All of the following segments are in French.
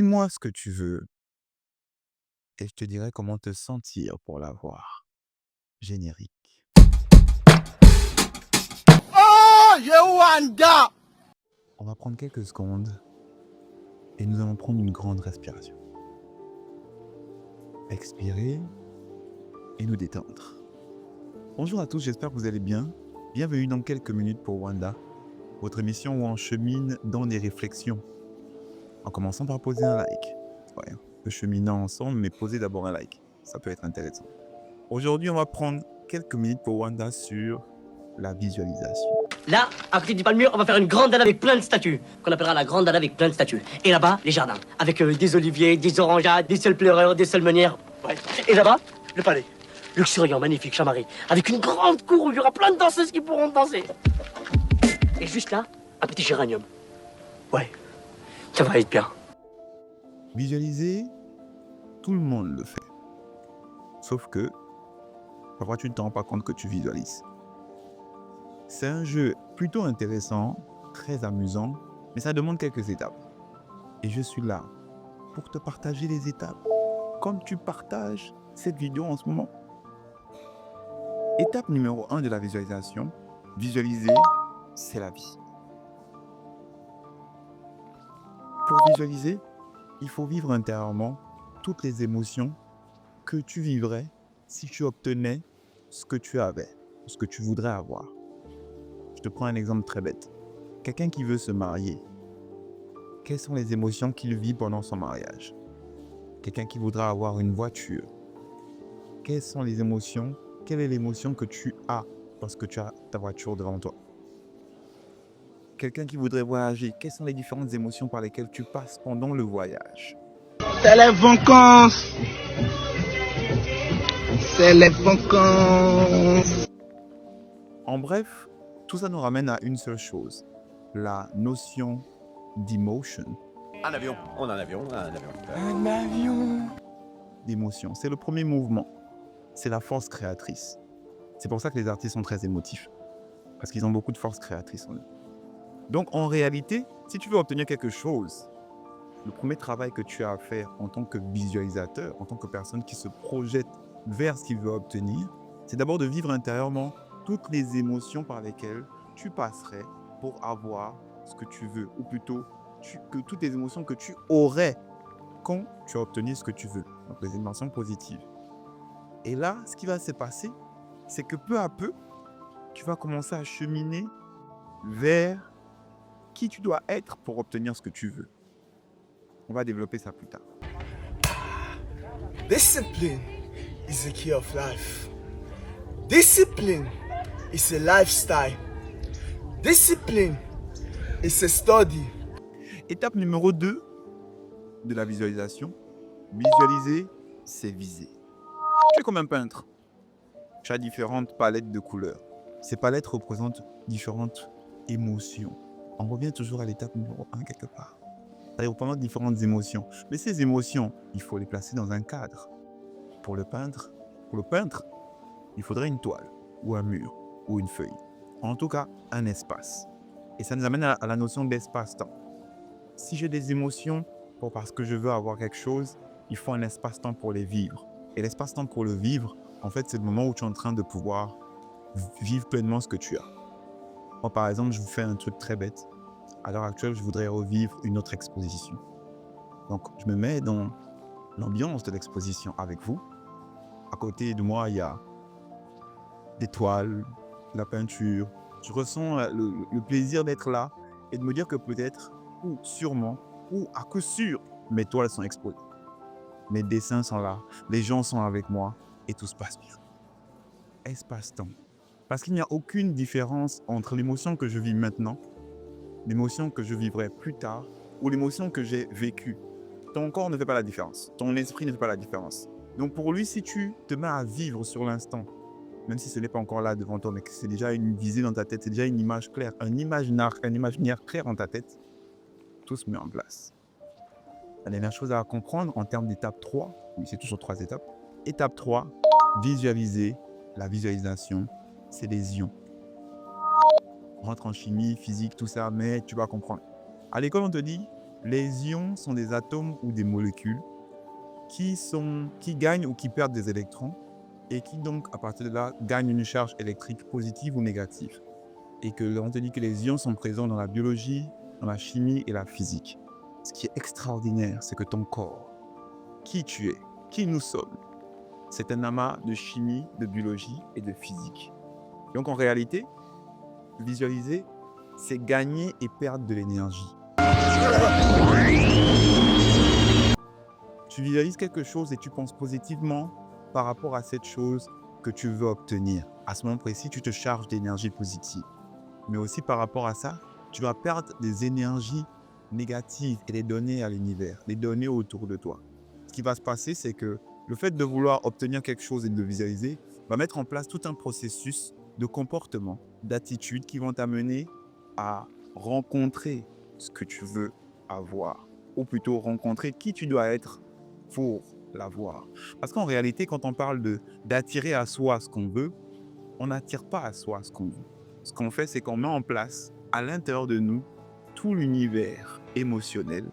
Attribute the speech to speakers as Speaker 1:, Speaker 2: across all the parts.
Speaker 1: Dis-moi ce que tu veux et je te dirai comment te sentir pour l'avoir. Générique.
Speaker 2: Oh, Yewanda!
Speaker 1: On va prendre quelques secondes et nous allons prendre une grande respiration. Expirer et nous détendre. Bonjour à tous, j'espère que vous allez bien. Bienvenue dans quelques minutes pour Wanda, votre émission où on chemine dans des réflexions. En commençant par poser un like. Ouais, on peut cheminer ensemble, mais posez d'abord un like. Ça peut être intéressant. Aujourd'hui, on va prendre quelques minutes pour Wanda sur la visualisation.
Speaker 3: Là, à côté du palmier, on va faire une grande dalle avec plein de statues, qu'on appellera la grande dalle avec plein de statues. Et là-bas, les jardins, avec des oliviers, des orangeades, des seuls pleureurs, des seules meunières. Ouais. Et là-bas, le palais. Luxuriant, magnifique, chamarré, avec une grande cour où il y aura plein de danseuses qui pourront danser. Et juste là, un petit géranium. Ouais, ça va être bien.
Speaker 1: Visualiser, tout le monde le fait. Sauf que, parfois tu ne te rends pas compte que tu visualises. C'est un jeu plutôt intéressant, très amusant, mais ça demande quelques étapes. Et je suis là pour te partager les étapes, comme tu partages cette vidéo en ce moment. Étape numéro 1 de la visualisation, visualiser, c'est la vie. Pour visualiser, il faut vivre intérieurement toutes les émotions que tu vivrais si tu obtenais ce que tu avais, ce que tu voudrais avoir. Je te prends un exemple très bête. Quelqu'un qui veut se marier, quelles sont les émotions qu'il vit pendant son mariage? Quelqu'un qui voudra avoir une voiture, quelles sont les émotions? Quelle est l'émotion que tu as lorsque tu as ta voiture devant toi? Quelqu'un qui voudrait voyager, quelles sont les différentes émotions par lesquelles tu passes pendant le voyage?
Speaker 2: C'est les vacances! C'est les vacances!
Speaker 1: En bref, tout ça nous ramène à une seule chose, la notion d'emotion.
Speaker 4: Un avion, on a un avion, un avion.
Speaker 2: Un avion!
Speaker 1: D'émotion. C'est le premier mouvement. C'est la force créatrice. C'est pour ça que les artistes sont très émotifs. Parce qu'ils ont beaucoup de force créatrice en eux. Donc en réalité, si tu veux obtenir quelque chose, le premier travail que tu as à faire en tant que visualisateur, en tant que personne qui se projette vers ce qu'il veut obtenir, c'est d'abord de vivre intérieurement toutes les émotions par lesquelles tu passerais pour avoir ce que tu veux. Ou plutôt, que toutes les émotions que tu aurais quand tu as obtenu ce que tu veux. Donc les émotions positives. Et là, ce qui va se passer, c'est que peu à peu, tu vas commencer à cheminer vers qui tu dois être pour obtenir ce que tu veux. On va développer ça plus tard.
Speaker 2: Discipline is the key of life. Discipline is a lifestyle. Discipline is a study.
Speaker 1: Étape numéro 2 de la visualisation. Visualiser, c'est viser. Tu es comme un peintre. Tu as différentes palettes de couleurs. Ces palettes représentent différentes émotions. On revient toujours à l'étape numéro 1 quelque part. Ça représente différentes émotions. Mais ces émotions, il faut les placer dans un cadre. Pour le peintre, il faudrait une toile, ou un mur, ou une feuille. En tout cas, un espace. Et ça nous amène à la notion d'espace-temps. Si j'ai des émotions, parce que je veux avoir quelque chose, il faut un espace-temps pour les vivre. Et l'espace-temps pour le vivre, en fait, c'est le moment où tu es en train de pouvoir vivre pleinement ce que tu as. Moi, par exemple, je vous fais un truc très bête. À l'heure actuelle, je voudrais revivre une autre exposition. Donc, je me mets dans l'ambiance de l'exposition avec vous. À côté de moi, il y a des toiles, la peinture. Je ressens le plaisir d'être là et de me dire que peut-être, ou sûrement, ou à coup sûr, mes toiles sont exposées. Mes dessins sont là, les gens sont avec moi et tout se passe bien. Espace-temps. Parce qu'il n'y a aucune différence entre l'émotion que je vis maintenant, l'émotion que je vivrai plus tard ou l'émotion que j'ai vécue. Ton corps ne fait pas la différence. Ton esprit ne fait pas la différence. Donc pour lui, si tu te mets à vivre sur l'instant, même si ce n'est pas encore là devant toi, mais que c'est déjà une visée dans ta tête, c'est déjà une image claire, un imaginaire clair dans ta tête, tout se met en place. La dernière chose à comprendre en termes d'étape 3, oui, c'est toujours 3 étapes. Étape 3, visualiser. La visualisation, c'est les ions. On rentre en chimie, physique, tout ça, mais tu vas comprendre. À l'école, on te dit, Les ions sont des atomes ou des molécules qui gagnent ou qui perdent des électrons et qui donc, à partir de là, gagnent une charge électrique positive ou négative. Et que on te dit que les ions sont présents dans la biologie, dans la chimie et la physique. Ce qui est extraordinaire, c'est que ton corps, qui tu es, qui nous sommes, c'est un amas de chimie, de biologie et de physique. Donc en réalité, visualiser, c'est gagner et perdre de l'énergie. Tu visualises quelque chose et tu penses positivement par rapport à cette chose que tu veux obtenir. À ce moment précis, tu te charges d'énergie positive. Mais aussi par rapport à ça, tu vas perdre des énergies négatives et les donner à l'univers, les donner autour de toi. Ce qui va se passer, c'est que le fait de vouloir obtenir quelque chose et de le visualiser va mettre en place tout un processus de comportement, d'attitude qui vont t'amener à rencontrer ce que tu veux avoir, ou plutôt rencontrer qui tu dois être pour l'avoir. Parce qu'en réalité, quand on parle d'attirer à soi ce qu'on veut, on n'attire pas à soi ce qu'on veut. Ce qu'on fait, c'est qu'on met en place à l'intérieur de nous tout l'univers émotionnel,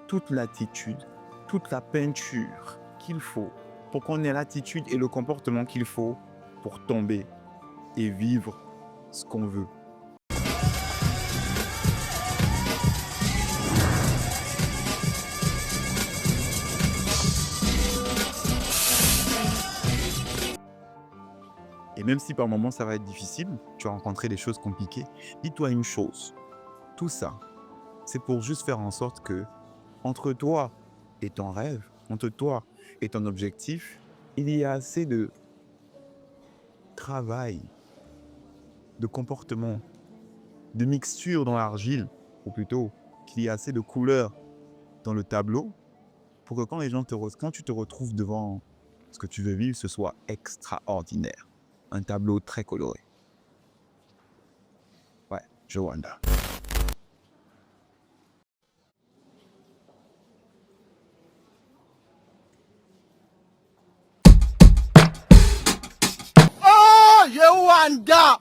Speaker 1: toute l'attitude, toute la peinture qu'il faut pour qu'on ait l'attitude et le comportement qu'il faut pour tomber et vivre ce qu'on veut. Et même si par moments ça va être difficile, tu vas rencontrer des choses compliquées, dis-toi une chose, tout ça, c'est pour juste faire en sorte que entre toi et ton rêve, entre toi et ton objectif, il y a assez de travail, de comportement, de mixture dans l'argile, ou plutôt qu'il y a assez de couleurs dans le tableau pour que quand tu te retrouves devant ce que tu veux vivre, ce soit extraordinaire. Un tableau très coloré. Ouais, Joanna.
Speaker 2: Oh, Yewanda!